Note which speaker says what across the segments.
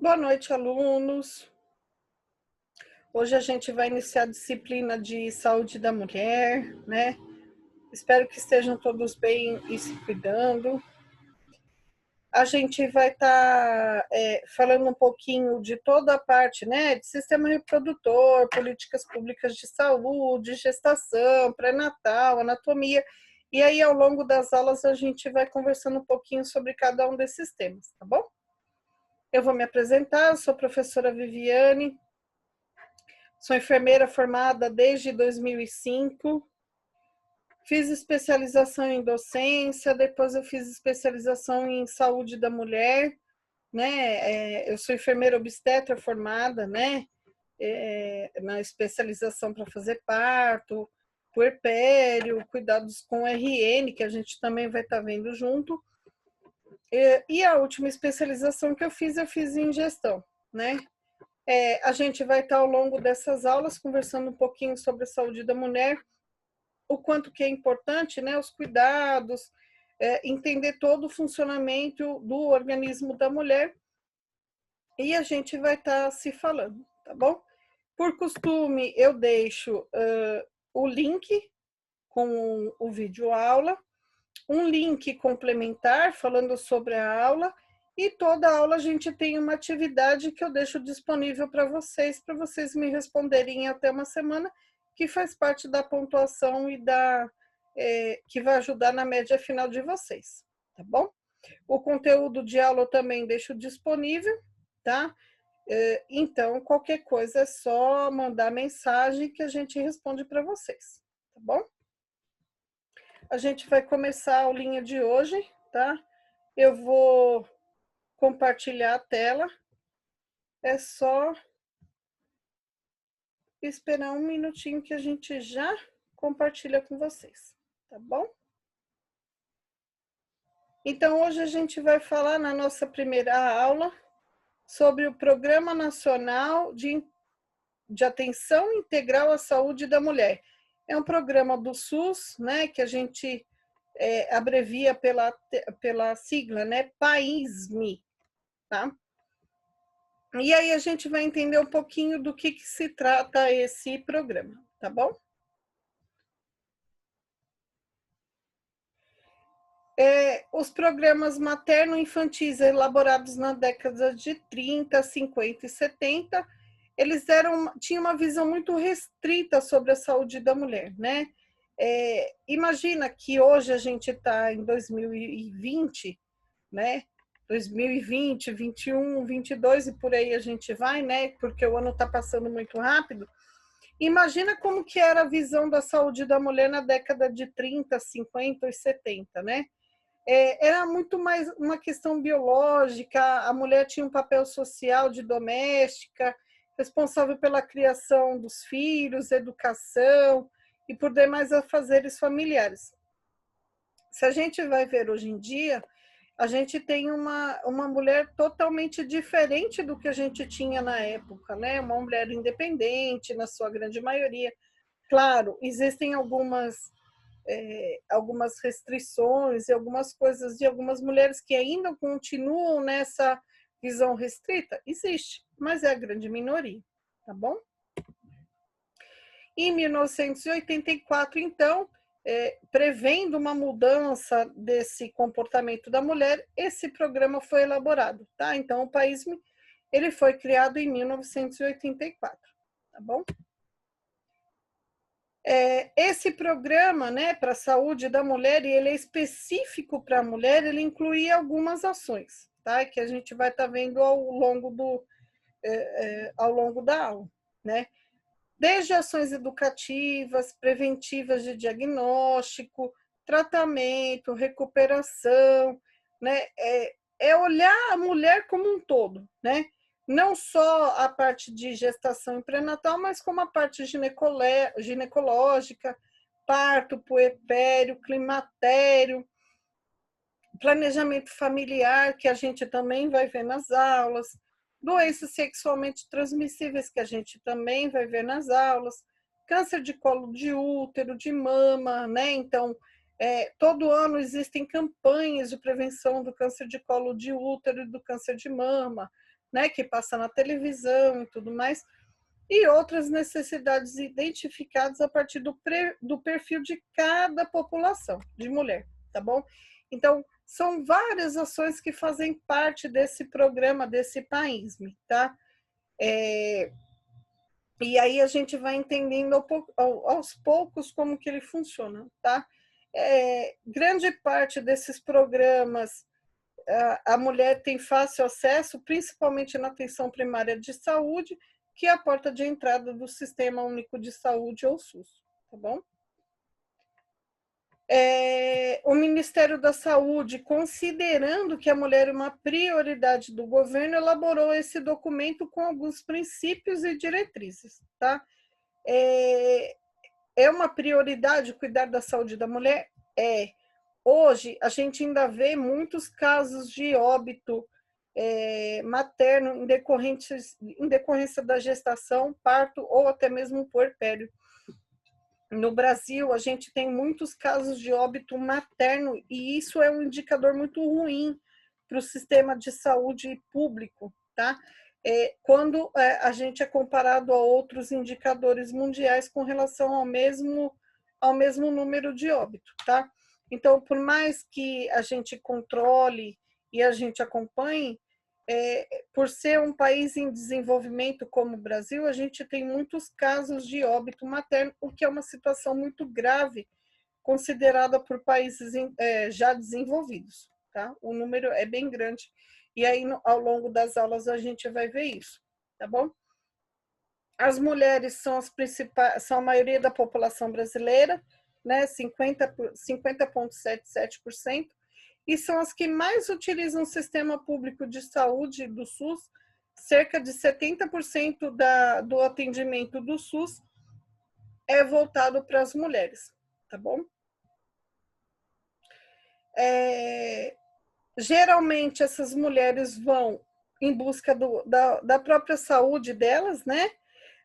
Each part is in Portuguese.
Speaker 1: Boa noite, alunos. Hoje a gente vai iniciar a disciplina de saúde da mulher, né? Espero que estejam todos bem e se cuidando. A gente vai estar falando um pouquinho de toda a parte, né? De sistema reprodutor, políticas públicas de saúde, gestação, pré-natal, anatomia. E aí, ao longo das aulas, a gente vai conversando um pouquinho sobre cada um desses temas, tá bom? Eu vou me apresentar, eu sou a professora Viviane. Sou enfermeira formada desde 2005. Fiz especialização em docência, depois eu fiz especialização em saúde da mulher, né? Eu sou enfermeira obstetra formada, né? Na especialização para fazer parto, puerpério, cuidados com RN, que a gente também vai estar vendo junto. E a última especialização que eu fiz em gestão, né? A gente vai estar ao longo dessas aulas conversando um pouquinho sobre a saúde da mulher, o quanto que é importante, né, os cuidados, entender todo o funcionamento do organismo da mulher, e a gente vai estar se falando, tá bom? Por costume, eu deixo o link com o vídeo aula, um link complementar falando sobre a aula, e toda aula a gente tem uma atividade que eu deixo disponível para vocês me responderem até uma semana, que faz parte da pontuação e que vai ajudar na média final de vocês, tá bom? O conteúdo de aula eu também deixo disponível, tá? Então, qualquer coisa é só mandar mensagem que a gente responde para vocês, tá bom? A gente vai começar a aulinha de hoje, tá? Eu vou compartilhar a tela. É só esperar um minutinho que a gente já compartilha com vocês, tá bom? Então, hoje a gente vai falar na nossa primeira aula sobre o Programa Nacional de Atenção Integral à Saúde da Mulher. É um programa do SUS, né, que a gente abrevia pela sigla, né, PAISME, tá? E aí a gente vai entender um pouquinho do que se trata esse programa, tá bom? Os programas materno-infantis elaborados na década de 30, 50 e 70, eles tinham uma visão muito restrita sobre a saúde da mulher, né? Imagina que hoje a gente está em 2020, né? 2020, 21, 22 e por aí a gente vai, né? Porque o ano está passando muito rápido. Imagina como que era a visão da saúde da mulher na década de 30, 50 e 70, né? Era muito mais uma questão biológica, a mulher tinha um papel social de doméstica, responsável pela criação dos filhos, educação e por demais afazeres familiares. Se a gente vai ver hoje em dia, a gente tem uma mulher totalmente diferente do que a gente tinha na época, né? Uma mulher independente, na sua grande maioria. Claro, existem algumas restrições e algumas coisas de algumas mulheres que ainda continuam nessa visão restrita, existe, mas é a grande minoria, tá bom? Em 1984, então, prevendo uma mudança desse comportamento da mulher, esse programa foi elaborado, tá? Então, o PAISME, ele foi criado em 1984, tá bom? Esse programa, né, para a saúde da mulher, e ele é específico para a mulher, ele inclui algumas ações, tá? Que a gente vai estar vendo ao longo da aula, né? Desde ações educativas, preventivas de diagnóstico, tratamento, recuperação, né? Olhar a mulher como um todo, né? Não só a parte de gestação e pré-natal, mas como a parte ginecológica, parto, puerpério, climatério, planejamento familiar, que a gente também vai ver nas aulas, doenças sexualmente transmissíveis, que a gente também vai ver nas aulas, câncer de colo de útero, de mama, né? Então, todo ano existem campanhas de prevenção do câncer de colo de útero e do câncer de mama, né, que passa na televisão e tudo mais, e outras necessidades identificadas a partir do perfil de cada população de mulher, tá bom? Então, são várias ações que fazem parte desse programa, desse PAISME, tá? E aí a gente vai entendendo aos poucos como que ele funciona, tá? Grande parte desses programas a mulher tem fácil acesso, principalmente na atenção primária de saúde, que é a porta de entrada do Sistema Único de Saúde, ou SUS, tá bom? O Ministério da Saúde, considerando que a mulher é uma prioridade do governo, elaborou esse documento com alguns princípios e diretrizes, tá? É uma prioridade cuidar da saúde da mulher? Hoje, a gente ainda vê muitos casos de óbito materno em decorrência da gestação, parto ou até mesmo puerpério. No Brasil, a gente tem muitos casos de óbito materno e isso é um indicador muito ruim para o sistema de saúde público, tá? Quando a gente é comparado a outros indicadores mundiais com relação ao mesmo número de óbito, tá? Então, por mais que a gente controle e a gente acompanhe, por ser um país em desenvolvimento como o Brasil, a gente tem muitos casos de óbito materno, o que é uma situação muito grave, considerada por países já desenvolvidos, tá? O número é bem grande, e aí ao longo das aulas a gente vai ver isso, tá bom? As mulheres são as principais, são a maioria da população brasileira, né? 50,77%, e são as que mais utilizam o sistema público de saúde do SUS. Cerca de 70% do atendimento do SUS é voltado para as mulheres, tá bom? Geralmente essas mulheres vão em busca da própria saúde delas, né?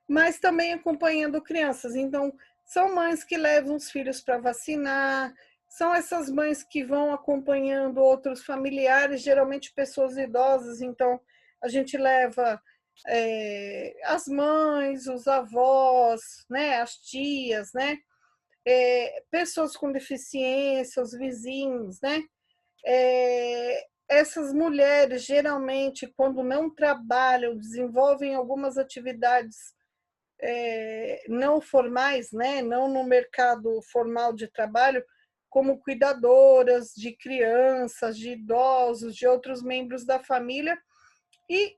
Speaker 1: Mas também acompanhando crianças. Então, são mães que levam os filhos para vacinar, são essas mães que vão acompanhando outros familiares, geralmente pessoas idosas. Então, a gente leva as mães, os avós, né, as tias, né, pessoas com deficiência, os vizinhos, né. Essas mulheres, geralmente, quando não trabalham, desenvolvem algumas atividades não formais, né, não no mercado formal de trabalho, como cuidadoras de crianças, de idosos, de outros membros da família, e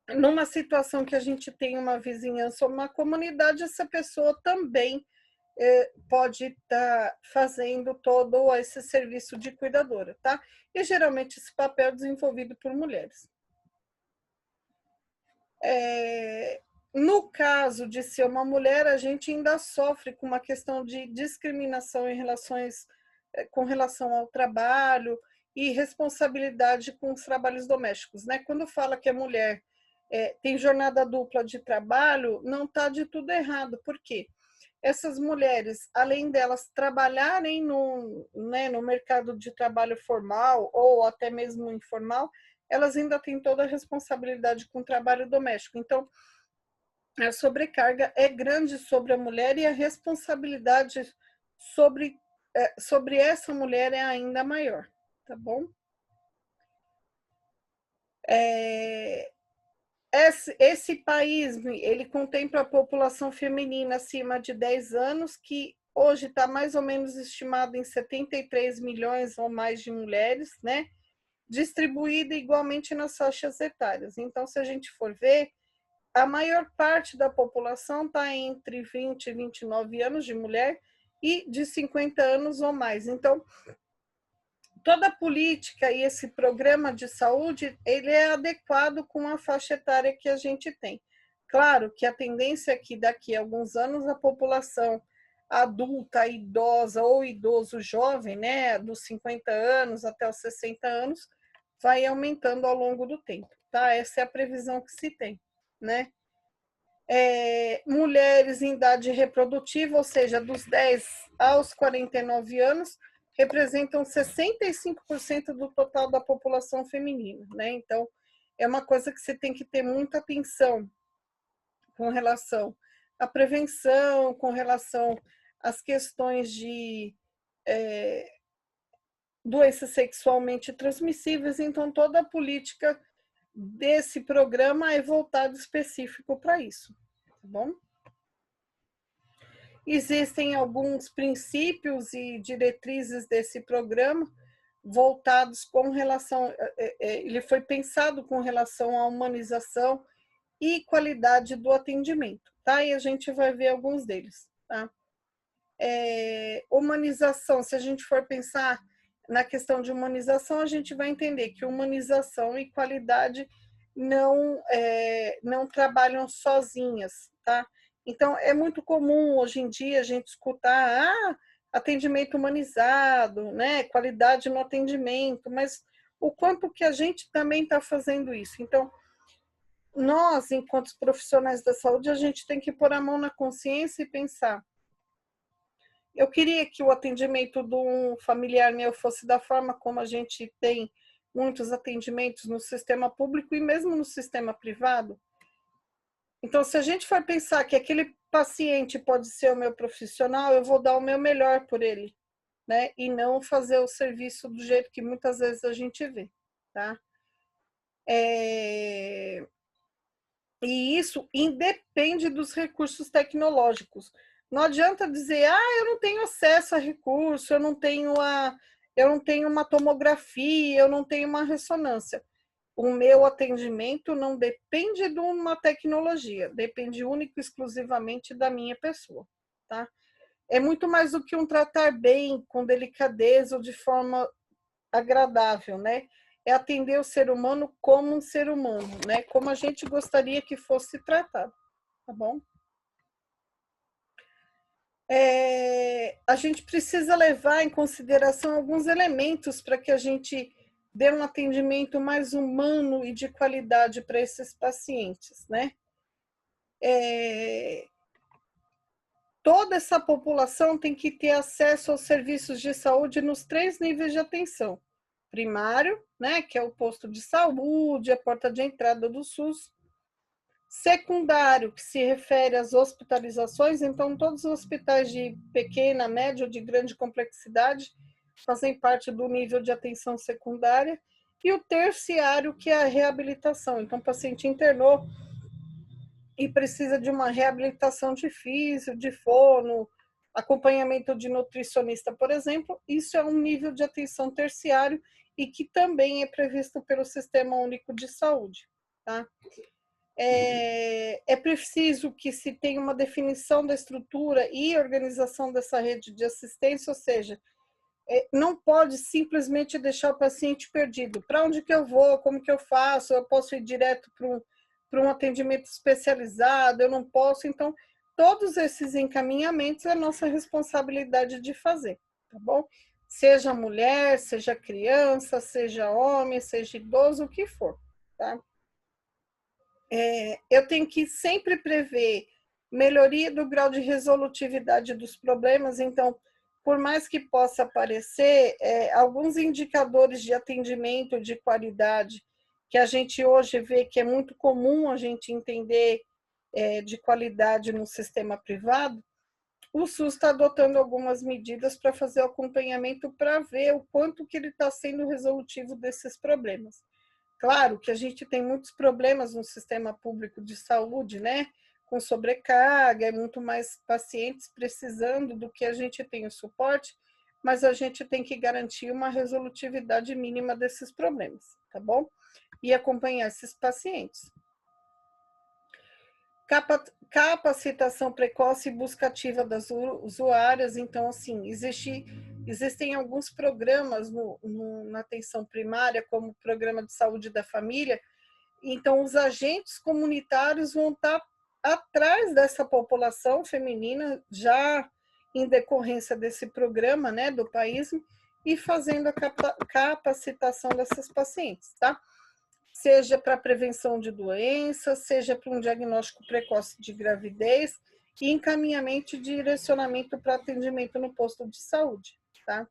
Speaker 1: numa situação que a gente tem uma vizinhança ou uma comunidade, essa pessoa também pode estar fazendo todo esse serviço de cuidadora, tá? E geralmente esse papel é desenvolvido por mulheres. No caso de ser uma mulher, a gente ainda sofre com uma questão de discriminação com relação ao trabalho e responsabilidade com os trabalhos domésticos, né? Quando fala que a mulher tem jornada dupla de trabalho, não está de tudo errado. Por quê? Essas mulheres, além delas trabalharem no mercado de trabalho formal ou até mesmo informal, elas ainda têm toda a responsabilidade com o trabalho doméstico. Então, a sobrecarga é grande sobre a mulher e a responsabilidade sobre essa mulher é ainda maior, tá bom? Esse país, ele contempla a população feminina acima de 10 anos, que hoje está mais ou menos estimado em 73 milhões ou mais de mulheres, né? Distribuída igualmente nas faixas etárias. Então, se a gente for ver, a maior parte da população está entre 20 e 29 anos de mulher e de 50 anos ou mais. Então, toda a política e esse programa de saúde, ele é adequado com a faixa etária que a gente tem. Claro que a tendência é que daqui a alguns anos a população adulta, idosa ou idoso jovem, né, dos 50 anos até os 60 anos, vai aumentando ao longo do tempo, tá? Essa é a previsão que se tem, né? Mulheres em idade reprodutiva, ou seja, dos 10 aos 49 anos, representam 65% do total da população feminina, né? Então, é uma coisa que você tem que ter muita atenção com relação à prevenção, com relação às questões de doenças sexualmente transmissíveis. Então, toda a política desse programa é voltada específico para isso, tá bom? Existem alguns princípios e diretrizes desse programa voltados com relação, ele foi pensado com relação à humanização e qualidade do atendimento, tá? E a gente vai ver alguns deles, tá? Humanização, se a gente for pensar na questão de humanização, a gente vai entender que humanização e qualidade não trabalham sozinhas, tá? Então, é muito comum hoje em dia a gente escutar atendimento humanizado, né? Qualidade no atendimento, mas o quanto que a gente também está fazendo isso. Então, nós, enquanto profissionais da saúde, a gente tem que pôr a mão na consciência e pensar: eu queria que o atendimento de um familiar meu fosse da forma como a gente tem muitos atendimentos no sistema público e mesmo no sistema privado. Então, se a gente for pensar que aquele paciente pode ser o meu profissional, eu vou dar o meu melhor por ele, né? E não fazer o serviço do jeito que muitas vezes a gente vê, tá? E isso independe dos recursos tecnológicos. Não adianta dizer, eu não tenho acesso a recurso, eu não tenho uma tomografia, eu não tenho uma ressonância. O meu atendimento não depende de uma tecnologia, depende único e exclusivamente da minha pessoa, tá? É muito mais do que um tratar bem, com delicadeza ou de forma agradável, né? É atender o ser humano como um ser humano, né? Como a gente gostaria que fosse tratado, tá bom? A gente precisa levar em consideração alguns elementos para que a gente dê um atendimento mais humano e de qualidade para esses pacientes, né? Toda essa população tem que ter acesso aos serviços de saúde nos 3 níveis de atenção. Primário, né, que é o posto de saúde, a porta de entrada do SUS. Secundário, que se refere às hospitalizações, então todos os hospitais de pequena, média ou de grande complexidade fazem parte do nível de atenção secundária. E o terciário, que é a reabilitação. Então, o paciente internou e precisa de uma reabilitação de físio, de fono, acompanhamento de nutricionista, por exemplo. Isso é um nível de atenção terciário e que também é previsto pelo Sistema Único de Saúde, tá? É preciso que se tenha uma definição da estrutura e organização dessa rede de assistência, ou seja, não pode simplesmente deixar o paciente perdido. Para onde que eu vou? Como que eu faço? Eu posso ir direto para um atendimento especializado? Eu não posso. Então, todos esses encaminhamentos é nossa responsabilidade de fazer, tá bom? Seja mulher, seja criança, seja homem, seja idoso, o que for, tá? Eu tenho que sempre prever melhoria do grau de resolutividade dos problemas. Então, por mais que possa aparecer alguns indicadores de atendimento de qualidade que a gente hoje vê que é muito comum a gente entender de qualidade no sistema privado, o SUS está adotando algumas medidas para fazer o acompanhamento para ver o quanto que ele está sendo resolutivo desses problemas. Claro que a gente tem muitos problemas no sistema público de saúde, né? Com sobrecarga, muito mais pacientes precisando do que a gente tem o suporte, mas a gente tem que garantir uma resolutividade mínima desses problemas, tá bom? E acompanhar esses pacientes. Capacitação precoce e busca ativa das usuárias. Então, assim, existem alguns programas na atenção primária, como o Programa de Saúde da Família. Então, os agentes comunitários vão estar atrás dessa população feminina, já em decorrência desse programa, né, do país, e fazendo a capacitação dessas pacientes, tá? Seja para prevenção de doenças, seja para um diagnóstico precoce de gravidez e encaminhamento e direcionamento para atendimento no posto de saúde, tá?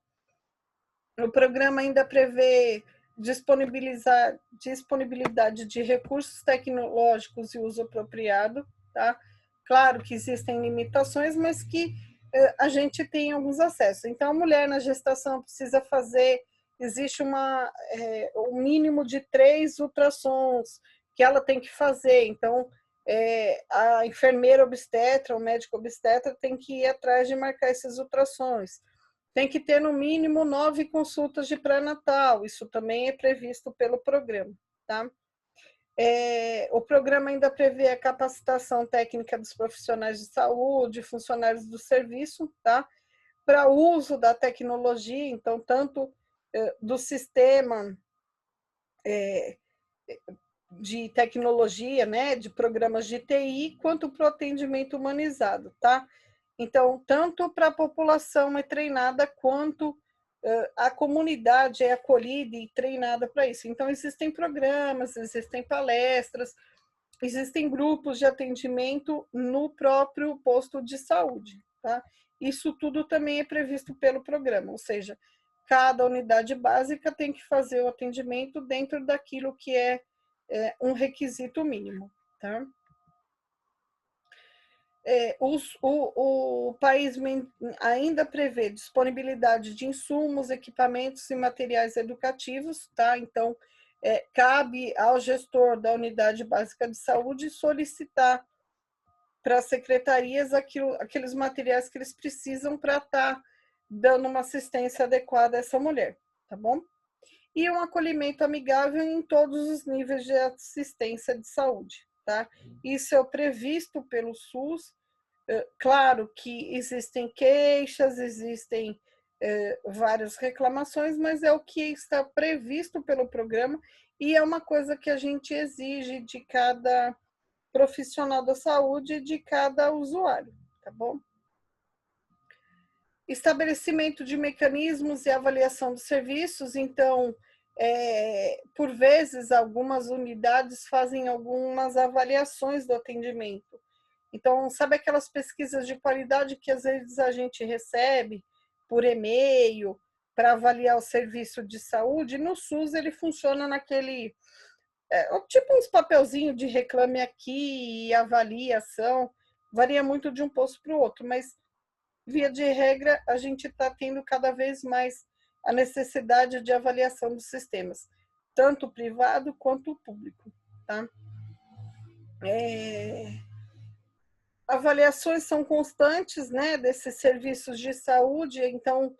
Speaker 1: O programa ainda prevê disponibilidade de recursos tecnológicos e uso apropriado, tá? Claro que existem limitações, mas que a gente tem alguns acessos. Então, a mulher na gestação precisa fazer, existe um mínimo de 3 ultrassons que ela tem que fazer. Então, a enfermeira obstetra, o médico obstetra tem que ir atrás de marcar esses ultrassons. Tem que ter no mínimo 9 consultas de pré-natal, isso também é previsto pelo programa, tá? O programa ainda prevê a capacitação técnica dos profissionais de saúde, funcionários do serviço, tá? Para uso da tecnologia, então, tanto do sistema de tecnologia, né, de programas de TI, quanto para o atendimento humanizado, tá? Então, tanto para a população é treinada, quanto a comunidade é acolhida e treinada para isso. Então, existem programas, existem palestras, existem grupos de atendimento no próprio posto de saúde, tá? Isso tudo também é previsto pelo programa, ou seja, cada unidade básica tem que fazer o atendimento dentro daquilo que é um requisito mínimo, tá? O país ainda prevê disponibilidade de insumos, equipamentos e materiais educativos, tá? Então, cabe ao gestor da unidade básica de saúde solicitar para as secretarias aqueles materiais que eles precisam para estar dando uma assistência adequada a essa mulher, tá bom? E um acolhimento amigável em todos os níveis de assistência de saúde, tá? Isso é o previsto pelo SUS. Claro que existem queixas, existem várias reclamações, mas é o que está previsto pelo programa e é uma coisa que a gente exige de cada profissional da saúde e de cada usuário, tá bom? Estabelecimento de mecanismos e avaliação dos serviços, então, por vezes, algumas unidades fazem algumas avaliações do atendimento. Então, sabe aquelas pesquisas de qualidade que às vezes a gente recebe por e-mail para avaliar o serviço de saúde? No SUS ele funciona naquele, tipo uns papelzinhos de reclame aqui e avaliação, varia muito de um posto para o outro, mas via de regra a gente está tendo cada vez mais a necessidade de avaliação dos sistemas, tanto o privado quanto o público, tá? Avaliações são constantes, né, desses serviços de saúde, então,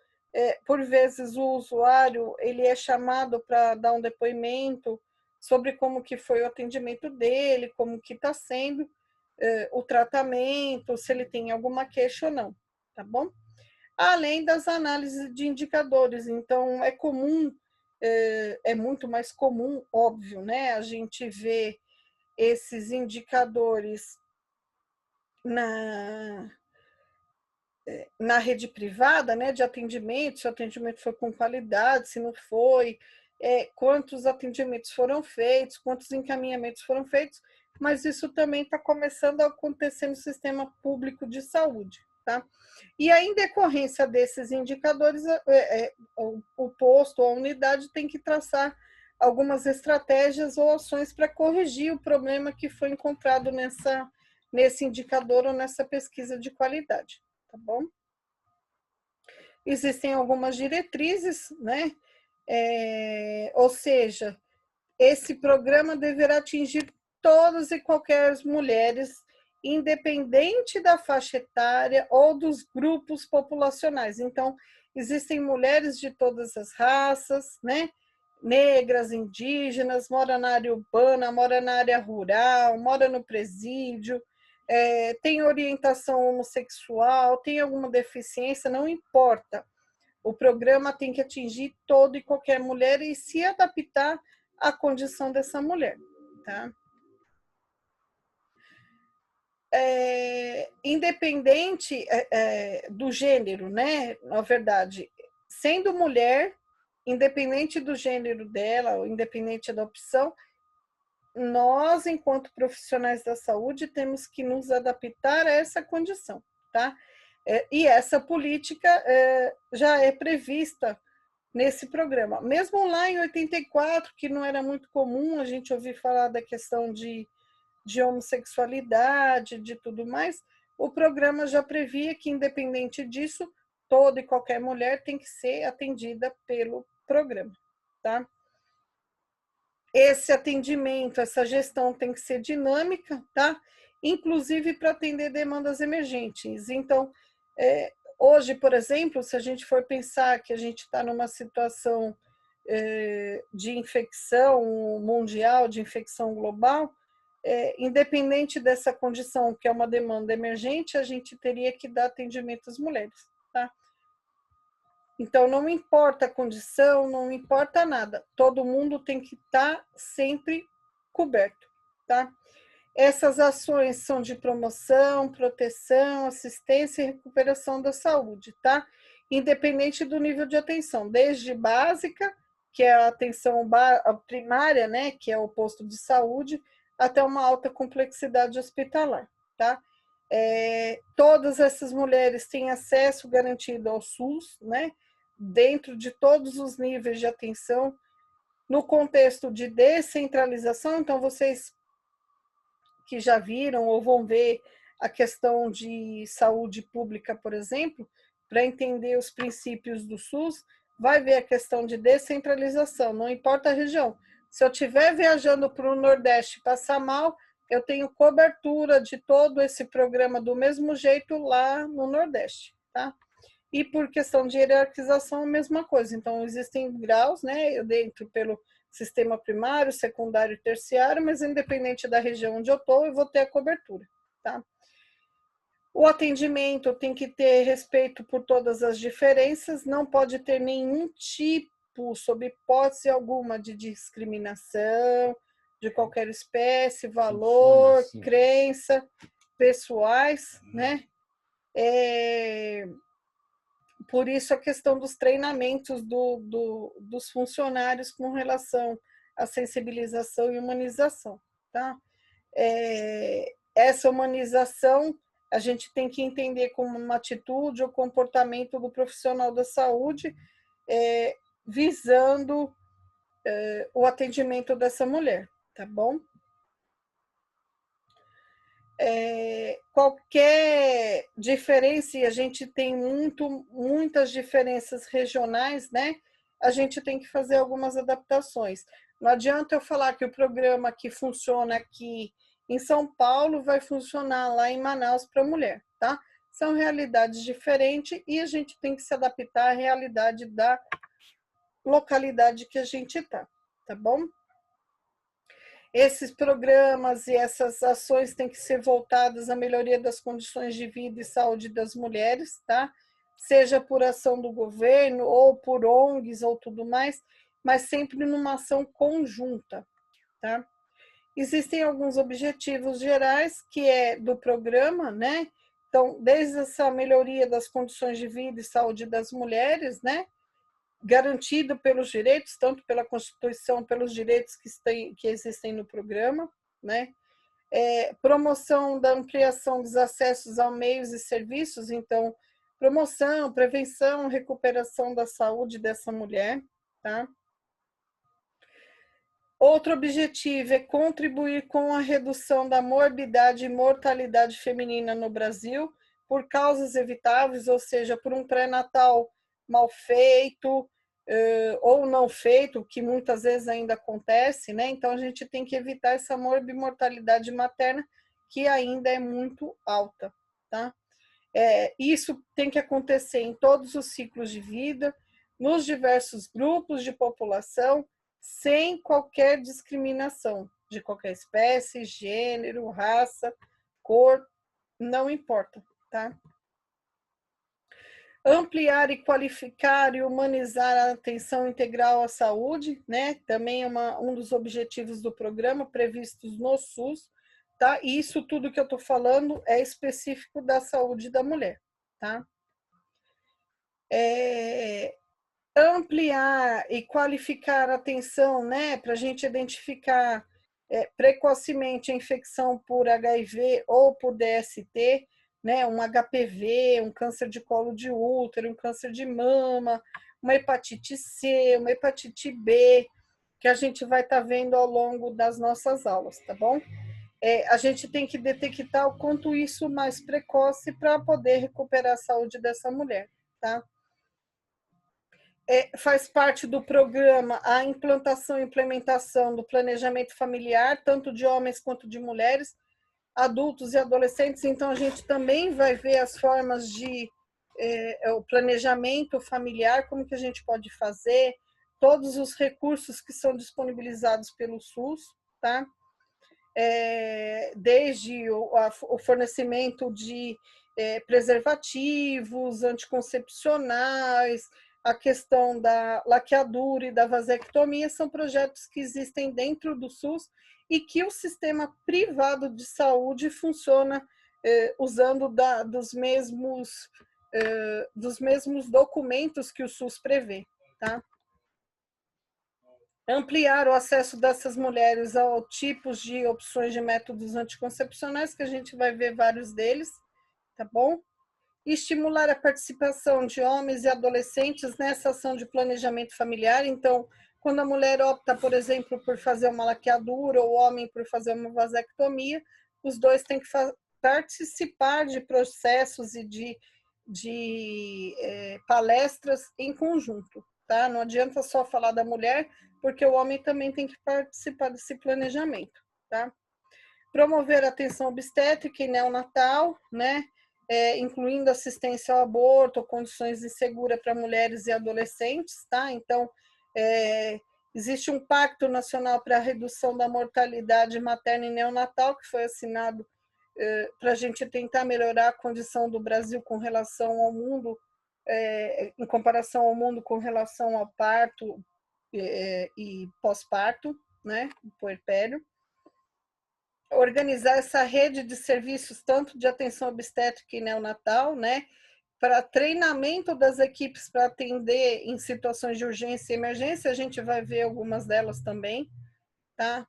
Speaker 1: por vezes o usuário ele é chamado para dar um depoimento sobre como que foi o atendimento dele, como que está sendo o tratamento, se ele tem alguma queixa ou não, tá bom? Além das análises de indicadores, então é comum, é muito mais comum, óbvio, né, a gente vê esses indicadores na, na rede privada, né, de atendimento, se o atendimento foi com qualidade, se não foi, quantos atendimentos foram feitos, quantos encaminhamentos foram feitos, mas isso também está começando a acontecer no sistema público de saúde, tá? E aí, em decorrência desses indicadores, o posto ou a unidade tem que traçar algumas estratégias ou ações para corrigir o problema que foi encontrado nesse indicador ou nessa pesquisa de qualidade, tá bom? Existem algumas diretrizes, né? Ou seja, esse programa deverá atingir todas e qualquer mulheres, independente da faixa etária ou dos grupos populacionais. Então, existem mulheres de todas as raças, né? Negras, indígenas, mora na área urbana, mora na área rural, mora no presídio, tem orientação homossexual, tem alguma deficiência, não importa. O programa tem que atingir toda e qualquer mulher e se adaptar à condição dessa mulher, tá? Independente do gênero, né? Na verdade, sendo mulher, independente do gênero dela, ou independente da opção, nós, enquanto profissionais da saúde, temos que nos adaptar a essa condição, tá? E essa política já é prevista nesse programa. Mesmo lá em 84, que não era muito comum a gente ouvir falar da questão de homossexualidade, de tudo mais, o programa já previa que, independente disso, toda e qualquer mulher tem que ser atendida pelo programa, tá? Esse atendimento, essa gestão tem que ser dinâmica, tá? Inclusive para atender demandas emergentes. Então, hoje, por exemplo, se a gente for pensar que a gente está numa situação de infecção mundial, de infecção global, independente dessa condição, que é uma demanda emergente, a gente teria que dar atendimento às mulheres, tá? Então, não importa a condição, não importa nada, todo mundo tem que estar sempre coberto, tá? Essas ações são de promoção, proteção, assistência e recuperação da saúde, tá? Independente do nível de atenção, desde básica, que é a atenção primária, né, que é o posto de saúde, até uma alta complexidade hospitalar, tá? Todas essas mulheres têm acesso garantido ao SUS, né, dentro de todos os níveis de atenção, no contexto de descentralização. Então, vocês que já viram ou vão ver a questão de saúde pública, por exemplo, para entender os princípios do SUS, vai ver a questão de descentralização, não importa a região. Se eu estiver viajando para o Nordeste e passar mal, eu tenho cobertura de todo esse programa do mesmo jeito lá no Nordeste, tá? E por questão de hierarquização, a mesma coisa. Então, existem graus, né? Eu entro pelo sistema primário, secundário e terciário, mas independente da região onde eu estou, eu vou ter a cobertura, tá? O atendimento tem que ter respeito por todas as diferenças, não pode ter nenhum tipo, sob hipótese alguma, de discriminação, de qualquer espécie, valor, assim, crença, pessoais, né? Por isso a questão dos treinamentos dos funcionários com relação à sensibilização e humanização, tá? Essa humanização a gente tem que entender como uma atitude ou comportamento do profissional da saúde, visando o atendimento dessa mulher, tá bom? Qualquer diferença, e a gente tem muitas diferenças regionais, né? A gente tem que fazer algumas adaptações. Não adianta eu falar que o programa que funciona aqui em São Paulo vai funcionar lá em Manaus para mulher, tá? São realidades diferentes e a gente tem que se adaptar à realidade da localidade que a gente está, tá bom? Esses programas e essas ações têm que ser voltadas à melhoria das condições de vida e saúde das mulheres, tá? Seja por ação do governo ou por ONGs ou tudo mais, mas sempre numa ação conjunta, tá? Existem alguns objetivos gerais que é do programa, né? Então, desde essa melhoria das condições de vida e saúde das mulheres, né? Garantido pelos direitos, tanto pela Constituição, pelos direitos que existem no programa, né? Promoção da ampliação dos acessos a meios e serviços, então, promoção, prevenção, recuperação da saúde dessa mulher, tá? Outro objetivo é contribuir com a redução da morbidade e mortalidade feminina no Brasil por causas evitáveis, ou seja, por um pré-natal mal feito, ou não feito, que muitas vezes ainda acontece, né? Então a gente tem que evitar essa morbimortalidade materna, que ainda é muito alta, tá? Isso tem que acontecer em todos os ciclos de vida, nos diversos grupos de população, sem qualquer discriminação, de qualquer espécie, gênero, raça, cor, não importa, tá? Ampliar e qualificar e humanizar a atenção integral à saúde, né? Também é um dos objetivos do programa previstos no SUS, tá? E isso tudo que eu estou falando é específico da saúde da mulher, tá? Ampliar e qualificar a atenção, né? Para a gente identificar precocemente a infecção por HIV ou por DST, né, um HPV, um câncer de colo de útero, um câncer de mama, uma hepatite C, uma hepatite B, que a gente vai estar vendo ao longo das nossas aulas, tá bom? A gente tem que detectar o quanto isso mais precoce para poder recuperar a saúde dessa mulher, tá? Faz parte do programa a implantação e implementação do planejamento familiar, tanto de homens quanto de mulheres, adultos e adolescentes. Então, a gente também vai ver as formas de o planejamento familiar, como que a gente pode fazer, todos os recursos que são disponibilizados pelo SUS, tá? Desde o fornecimento de preservativos, anticoncepcionais, a questão da laqueadura e da vasectomia, são projetos que existem dentro do SUS e que o sistema privado de saúde funciona usando dos mesmos documentos que o SUS prevê, tá? Ampliar o acesso dessas mulheres a tipos de opções de métodos anticoncepcionais, que a gente vai ver vários deles, tá bom? Estimular a participação de homens e adolescentes nessa ação de planejamento familiar. Então, quando a mulher opta, por exemplo, por fazer uma laqueadura ou o homem por fazer uma vasectomia, os dois têm que participar de processos e de palestras em conjunto, tá? Não adianta só falar da mulher, porque o homem também tem que participar desse planejamento, tá? Promover a atenção obstétrica e neonatal, né? Incluindo assistência ao aborto, condições de segura para mulheres e adolescentes, tá? Então, existe um Pacto Nacional para a Redução da Mortalidade Materna e Neonatal, que foi assinado para a gente tentar melhorar a condição do Brasil com relação ao mundo, em comparação ao mundo com relação ao parto e pós-parto, né? Puerpério. Organizar essa rede de serviços, tanto de atenção obstétrica e neonatal, né? Para treinamento das equipes para atender em situações de urgência e emergência, a gente vai ver algumas delas também, tá?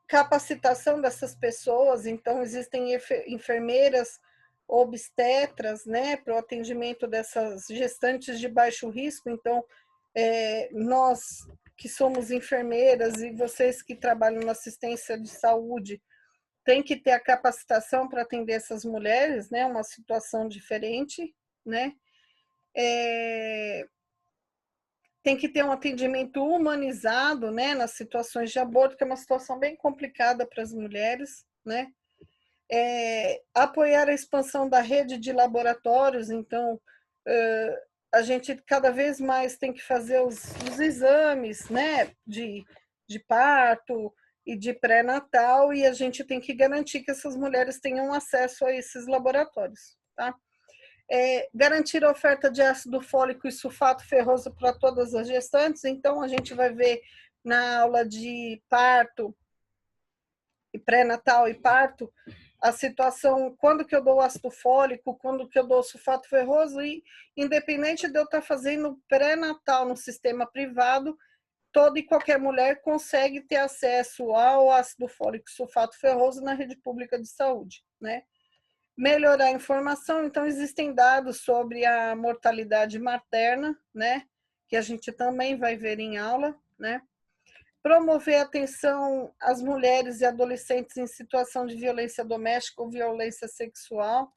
Speaker 1: Capacitação dessas pessoas, então existem enfermeiras obstetras, né, para o atendimento dessas gestantes de baixo risco. Então, nós que somos enfermeiras e vocês que trabalham na assistência de saúde, tem que ter a capacitação para atender essas mulheres, né, uma situação diferente, né, tem que ter um atendimento humanizado, né, nas situações de aborto, que é uma situação bem complicada para as mulheres, né, apoiar a expansão da rede de laboratórios. Então, a gente cada vez mais tem que fazer os exames, né, de parto e de pré-natal, e a gente tem que garantir que essas mulheres tenham acesso a esses laboratórios, tá? Garantir a oferta de ácido fólico e sulfato ferroso para todas as gestantes. Então, a gente vai ver na aula de parto, e pré-natal e parto, a situação, quando que eu dou ácido fólico, quando que eu dou sulfato ferroso, e independente de eu estar fazendo pré-natal no sistema privado, toda e qualquer mulher consegue ter acesso ao ácido fólico e sulfato ferroso na rede pública de saúde, né? Melhorar a informação, então existem dados sobre a mortalidade materna, né? Que a gente também vai ver em aula, né? Promover a atenção às mulheres e adolescentes em situação de violência doméstica ou violência sexual,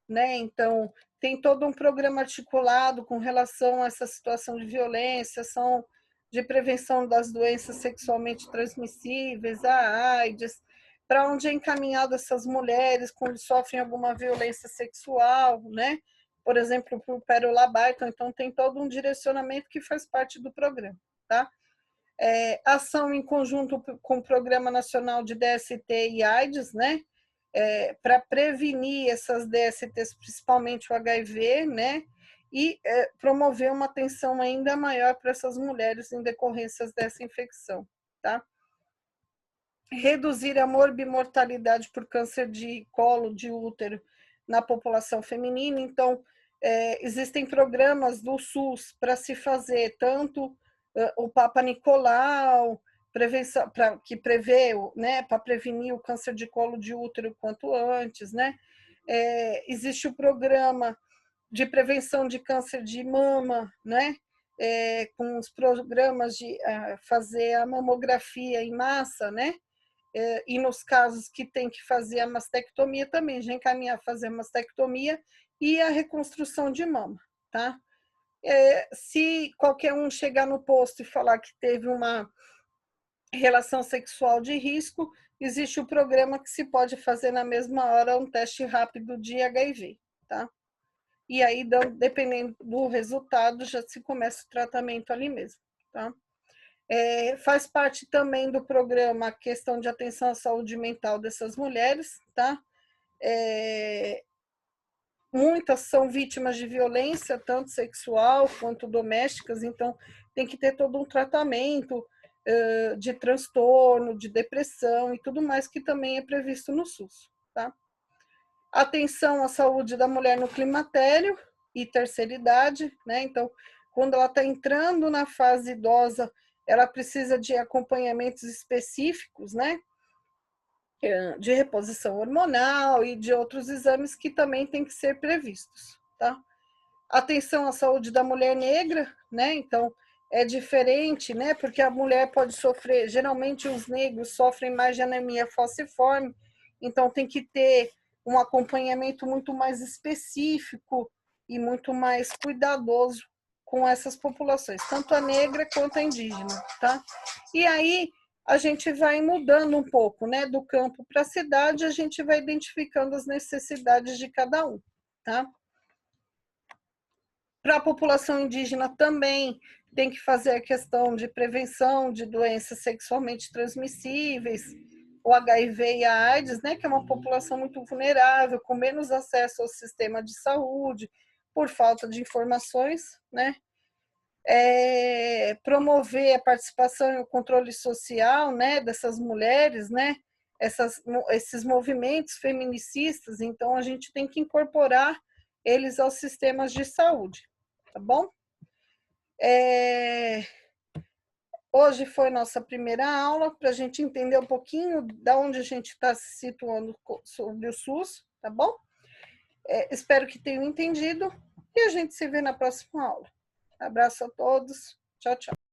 Speaker 1: né? Então, tem todo um programa articulado com relação a essa situação de violência, ação de prevenção das doenças sexualmente transmissíveis, a AIDS, para onde é encaminhado essas mulheres quando sofrem alguma violência sexual, né? Por exemplo, para o Pérola Barton. Então, tem todo um direcionamento que faz parte do programa, tá? Ação em conjunto com o Programa Nacional de DST e AIDS, né? Para prevenir essas DSTs, principalmente o HIV, né? E promover uma atenção ainda maior para essas mulheres em decorrências dessa infecção, tá? Reduzir a morbimortalidade por câncer de colo de útero na população feminina. Então, existem programas do SUS para se fazer tanto o Papa Nicolau, prevenção, que prevê, né, para prevenir o câncer de colo de útero quanto antes, né? Existe o programa de prevenção de câncer de mama, né? Com os programas de fazer a mamografia em massa, né? E nos casos que tem que fazer a mastectomia também, já encaminhar a fazer a mastectomia e a reconstrução de mama, tá? Se qualquer um chegar no posto e falar que teve uma relação sexual de risco, existe o programa que se pode fazer na mesma hora um teste rápido de HIV, tá? E aí, dependendo do resultado, já se começa o tratamento ali mesmo, tá? Faz parte também do programa a questão de atenção à saúde mental dessas mulheres, tá? Muitas são vítimas de violência, tanto sexual quanto domésticas, então tem que ter todo um tratamento de transtorno, de depressão e tudo mais que também é previsto no SUS, tá? Atenção à saúde da mulher no climatério e terceira idade, né? Então, quando ela está entrando na fase idosa, ela precisa de acompanhamentos específicos, né? De reposição hormonal e de outros exames que também têm que ser previstos, tá? Atenção à saúde da mulher negra, né? Então, é diferente, né? Porque a mulher pode sofrer, geralmente os negros sofrem mais de anemia falciforme, então tem que ter um acompanhamento muito mais específico e muito mais cuidadoso com essas populações, tanto a negra quanto a indígena, tá? E aí a gente vai mudando um pouco, né, do campo para a cidade, a gente vai identificando as necessidades de cada um, tá? Para a população indígena também tem que fazer a questão de prevenção de doenças sexualmente transmissíveis, o HIV e a AIDS, né, que é uma população muito vulnerável, com menos acesso ao sistema de saúde, por falta de informações, né? Promover a participação e o controle social, né, dessas mulheres, né? Esses movimentos feminicistas, então a gente tem que incorporar eles aos sistemas de saúde, tá bom? Hoje foi nossa primeira aula para a gente entender um pouquinho da onde a gente está se situando sobre o SUS, tá bom? Espero que tenham entendido e a gente se vê na próxima aula. Abraço a todos. Tchau, tchau.